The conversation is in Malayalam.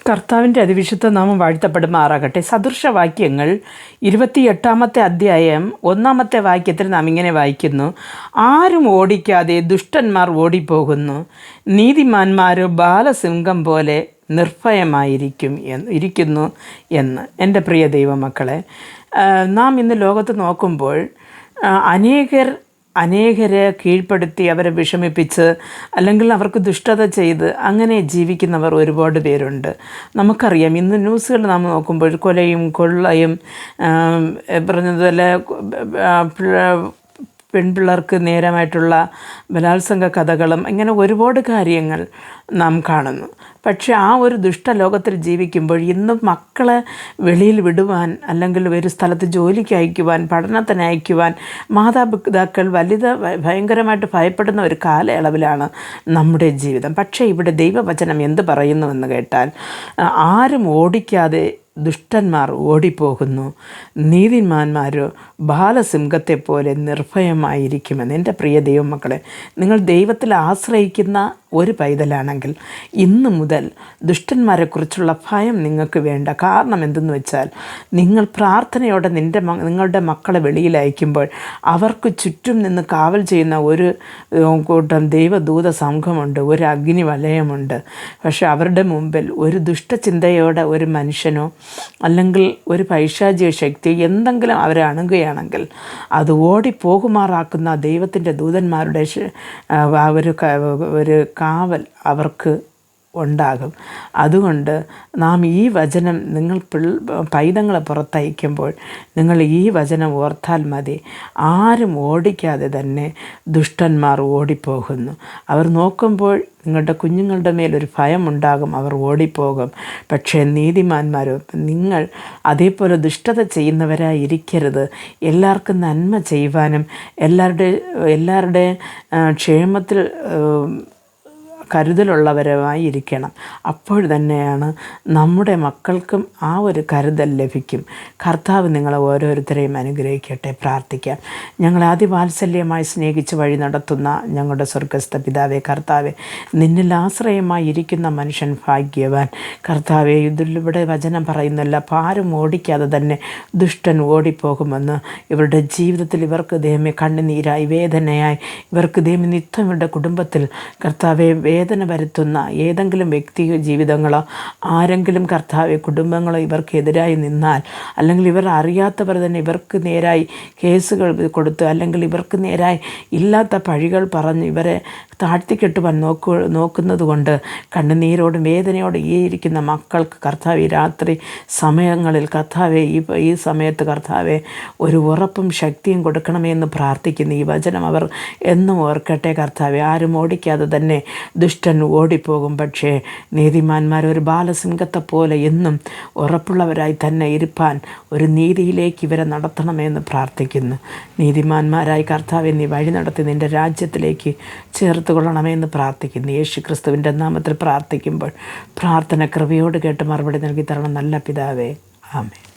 കർത്താവിൻ്റെ അതിവിശുദ്ധ നാമം വാഴ്ത്തപ്പെടുമാറാകട്ടെ. സദൃശവാക്യങ്ങൾ 28-ാമത്തെ അധ്യായം 1-ാമത്തെ വാക്യത്തിൽ നാം ഇങ്ങനെ വായിക്കുന്നു: ആരും ഓടിക്കാതെ ദുഷ്ടന്മാർ ഓടിപ്പോകുന്നു, നീതിമാന്മാരോ ബാലസിംഹം പോലെ ഇരിക്കുന്നു എന്ന്. എൻ്റെ പ്രിയ ദൈവമക്കളെ, നാം ഇന്ന് ലോകത്ത് നോക്കുമ്പോൾ അനേകരെ കീഴ്പ്പെടുത്തി അവരെ വിഷമിപ്പിച്ച് അല്ലെങ്കിൽ അവർക്ക് ദുഷ്ടത ചെയ്ത് അങ്ങനെ ജീവിക്കുന്നവർ ഒരുപാട് പേരുണ്ട്. നമുക്കറിയാം, ഇന്ന് ന്യൂസുകൾ നാം നോക്കുമ്പോൾ കൊലയും കൊള്ളയും പറഞ്ഞതുപോലെ പെൺപിള്ളേർക്ക് നേരമായിട്ടുള്ള ബലാത്സംഗ കഥകളും ഇങ്ങനെ ഒരുപാട് കാര്യങ്ങൾ നാം കാണുന്നു. പക്ഷേ ആ ഒരു ദുഷ്ടലോകത്തിൽ ജീവിക്കുമ്പോൾ ഇന്നും മക്കളെ വെളിയിൽ വിടുവാൻ അല്ലെങ്കിൽ ഒരു സ്ഥലത്ത് ജോലിക്ക് അയക്കുവാൻ, പഠനത്തിന് അയക്കുവാൻ മാതാപിതാക്കൾ ഭയങ്കരമായിട്ട് ഭയപ്പെടുന്ന ഒരു കാലയളവിലാണ് നമ്മുടെ ജീവിതം. പക്ഷേ ഇവിടെ ദൈവവചനം എന്ത് പറയുന്നുവെന്ന് കേട്ടാൽ, ആരും ഓടിക്കാതെ ദുഷ്ടന്മാർ ഓടിപ്പോകുന്നു, നീതിമാന്മാരോ ബാലസിംഹത്തെപ്പോലെ നിർഭയമായിരിക്കുമെന്ന്. എൻ്റെ പ്രിയ ദൈവമക്കളെ, നിങ്ങൾ ദൈവത്തിൽ ആശ്രയിക്കുന്ന ഒരു പൈതലാണെങ്കിൽ ഇന്നു മുതൽ ദുഷ്ടന്മാരെക്കുറിച്ചുള്ള ഭയം നിങ്ങൾക്ക് വേണ്ട. കാരണം എന്തെന്ന് വെച്ചാൽ, നിങ്ങൾ പ്രാർത്ഥനയോടെ നിങ്ങളുടെ മക്കളെ വെളിയിൽ അയക്കുമ്പോൾ അവർക്ക് ചുറ്റും നിന്ന് കാവൽ ചെയ്യുന്ന ഒരു കൂട്ടം ദൈവദൂത സംഘമുണ്ട്, ഒരു അഗ്നി വലയമുണ്ട്. പക്ഷെ അവരുടെ മുമ്പിൽ ഒരു ദുഷ്ടചിന്തയോടെ ഒരു മനുഷ്യനോ അല്ലെങ്കിൽ ഒരു പൈശാചിക ശക്തി എന്തെങ്കിലും അവരെ അണുകയാണെങ്കിൽ അത് ഓടിപ്പോകുമാറാക്കുന്ന ദൈവത്തിൻ്റെ ദൂതന്മാരുടെ ഒരു കാവൽ അവർക്ക് ഉണ്ടാകും. അതുകൊണ്ട് നാം ഈ വചനം നിങ്ങൾ പൈതങ്ങളെ പുറത്തയക്കുമ്പോൾ നിങ്ങൾ ഈ വചനം ഓർത്താൽ മതി. ആരും ഓടിക്കാതെ തന്നെ ദുഷ്ടന്മാർ ഓടിപ്പോകുന്നു. അവർ നോക്കുമ്പോൾ നിങ്ങളുടെ കുഞ്ഞുങ്ങളുടെ മേലൊരു ഭയമുണ്ടാകും, അവർ ഓടിപ്പോകും. പക്ഷേ നീതിമാന്മാരോ, നിങ്ങൾ അതേപോലെ ദുഷ്ടത ചെയ്യുന്നവരായി ഇരിക്കരുത്. എല്ലാവർക്കും നന്മ ചെയ്യുവാനും എല്ലാവരുടെ ക്ഷേമത്തിൽ കരുതലുള്ളവരുമായി ഇരിക്കണം. അപ്പോൾ തന്നെയാണ് നമ്മുടെ മക്കൾക്കും ആ ഒരു കരുതൽ ലഭിക്കും. കർത്താവ് നിങ്ങളെ ഓരോരുത്തരെയും അനുഗ്രഹിക്കട്ടെ. പ്രാർത്ഥിക്കാം. ഞങ്ങളെ അതിവാത്സല്യമായി സ്നേഹിച്ച് വഴി നടത്തുന്ന ഞങ്ങളുടെ സ്വർഗ്ഗസ്ഥ പിതാവേ, കർത്താവെ, നിന്നിൽ ആശ്രയമായി ഇരിക്കുന്ന മനുഷ്യൻ ഭാഗ്യവാൻ. കർത്താവെ, ഇതിലൂടെ വചനം പറയുന്നില്ല, ആരും ഓടിക്കാതെ തന്നെ ദുഷ്ടൻ ഓടിപ്പോകുമെന്ന്. ഇവരുടെ ജീവിതത്തിൽ ഇവർക്ക് ദൈവമേ കണ്ണുനീരായി വേദനയായി ഇവർക്ക് ദൈവമേ നിത്യം ഇവരുടെ കുടുംബത്തിൽ കർത്താവെ വേദന വരുത്തുന്ന ഏതെങ്കിലും വ്യക്തി ജീവിതങ്ങളോ ആരെങ്കിലും കർത്താവെ കുടുംബങ്ങളോ ഇവർക്കെതിരായി നിന്നാൽ, അല്ലെങ്കിൽ ഇവർ അറിയാത്തവർ തന്നെ ഇവർക്ക് നേരായി കേസുകൾ കൊടുത്ത് അല്ലെങ്കിൽ ഇവർക്ക് നേരായി ഇല്ലാത്ത പഴികൾ പറഞ്ഞ് ഇവരെ താഴ്ത്തിക്കെട്ടുവാൻ നോക്കുന്നത് കൊണ്ട് കണ്ണുനീരോടും വേദനയോടും ഇരിക്കുന്ന മക്കൾക്ക് കർത്താവെ രാത്രി സമയങ്ങളിൽ കർത്താവെ ഈ സമയത്ത് കർത്താവെ ഒരു ഉറപ്പും ശക്തിയും കൊടുക്കണമെന്ന് പ്രാർത്ഥിക്കുന്നു. ഈ വചനം അവർ എന്നും ഓർക്കട്ടെ. കർത്താവെ, ആരും ഓടിക്കാതെ തന്നെ ദുഷ്ടൻ ഓടിപ്പോകും, പക്ഷേ നീതിമാന്മാർ ഒരു ബാലസിംഹത്തെ പോലെ എന്നും ഉറപ്പുള്ളവരായി തന്നെ ഇരുപ്പാൻ ഒരു നീതിയിലേക്ക് ഇവരെ നടത്തണമെന്ന് പ്രാർത്ഥിക്കുന്നു. നീതിമാന്മാരായി കർത്താവെ നീ വഴി നടത്തി നിൻ്റെ രാജ്യത്തിലേക്ക് ചേർത്ത് കൊള്ളണമെന്ന് പ്രാർത്ഥിക്കുന്നു. യേശു ക്രിസ്തുവിൻ്റെ നാമത്തിൽ പ്രാർത്ഥിക്കുമ്പോൾ പ്രാർത്ഥന കൃപയോട് കേട്ട് മറുപടി നൽകി തരണം നല്ല പിതാവേ. ആമേൻ.